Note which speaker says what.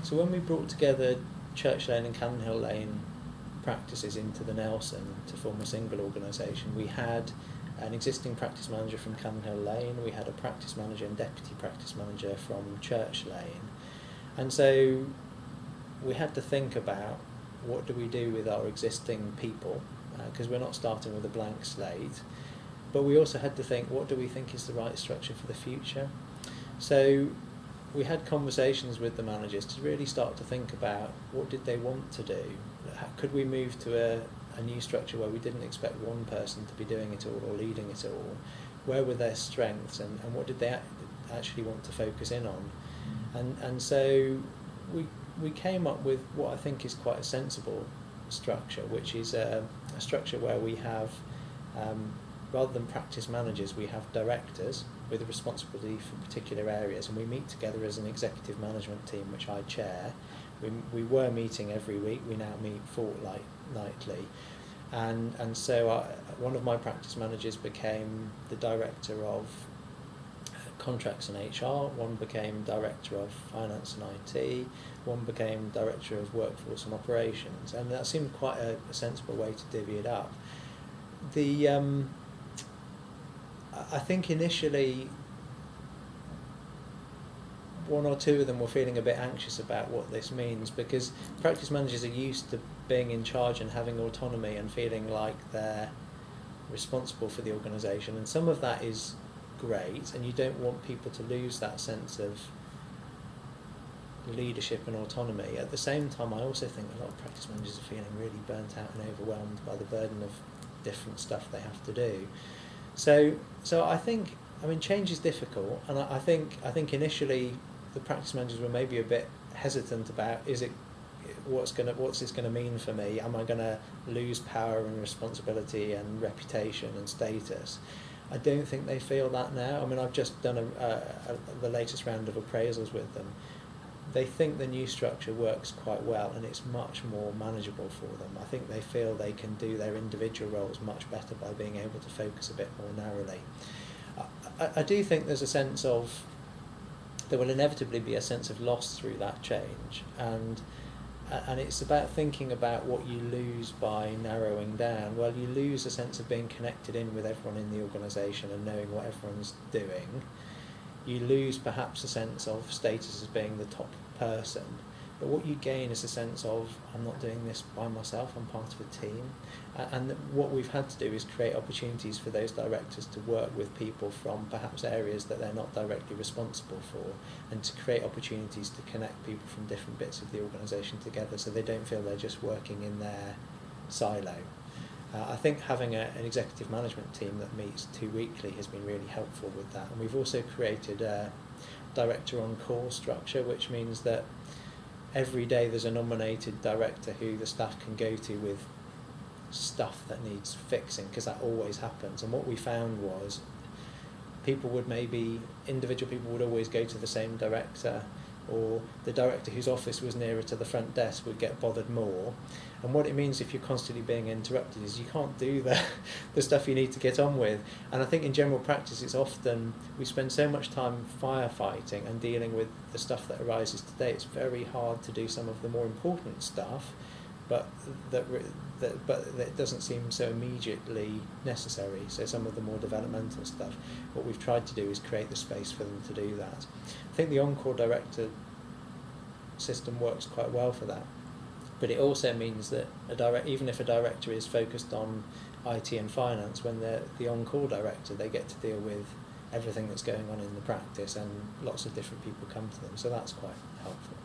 Speaker 1: So when we brought together Church Lane and Cannon Hill Lane practices into the Nelson to form a single organisation, we had an existing practice manager from Cannon Hill Lane, we had a practice manager and deputy practice manager from Church Lane, and so we had to think about what do we do with our existing people, because we're not starting with a blank slate, but we also had to think what do we think is the right structure for the future. So we had conversations with the managers to really start to think about what did they want to do. How, could we move to a new structure where we didn't expect one person to be doing it all or leading it all? Where were their strengths, and what did they actually want to focus in on? And so we came up with what I think is quite a sensible structure, which is a structure where we have, rather than practice managers, we have directors with a responsibility for particular areas, and we meet together as an executive management team, which I chair. We were meeting every week, we now meet fortnightly, and so one of my practice managers became the director of contracts and HR, one became director of finance and IT, one became director of workforce and operations, and that seemed quite a sensible way to divvy it up. I think initially one or two of them were feeling a bit anxious about what this means, because practice managers are used to being in charge and having autonomy and feeling like they're responsible for the organisation, and some of that is great, and you don't want people to lose that sense of leadership and autonomy. At the same time, I also think a lot of practice managers are feeling really burnt out and overwhelmed by the burden of different stuff they have to do. So I think, I mean, change is difficult, and I think initially the practice managers were maybe a bit hesitant about what's this going to mean for me? Am I going to lose power and responsibility and reputation and status? I don't think they feel that now. I mean, I've just done the latest round of appraisals with them. They think the new structure works quite well, and it's much more manageable for them. I think they feel they can do their individual roles much better by being able to focus a bit more narrowly. I do think there's a sense of, there will inevitably be a sense of loss through that change, and it's about thinking about what you lose by narrowing down. Well, you lose a sense of being connected in with everyone in the organisation and knowing what everyone's doing. You lose perhaps a sense of status as being the top person, but what you gain is a sense of, I'm not doing this by myself, I'm part of a team. And what we've had to do is create opportunities for those directors to work with people from perhaps areas that they're not directly responsible for, and to create opportunities to connect people from different bits of the organisation together, so they don't feel they're just working in their silo. I think having an executive management team that meets 2 weekly has been really helpful with that. And we've also created a director on call structure, which means that every day there's a nominated director who the staff can go to with stuff that needs fixing, because that always happens. And what we found was individual people would always go to the same director, or the director whose office was nearer to the front desk would get bothered more. And what it means if you're constantly being interrupted is you can't do the stuff you need to get on with. And I think in general practice it's often, we spend so much time firefighting and dealing with the stuff that arises today, it's very hard to do some of the more important stuff, but that doesn't seem so immediately necessary. So some of the more developmental stuff, what we've tried to do is create the space for them to do that. I think the on-call director system works quite well for that, but it also means that even if a director is focused on IT and finance, when they're the on-call director, they get to deal with everything that's going on in the practice, and lots of different people come to them, so that's quite helpful.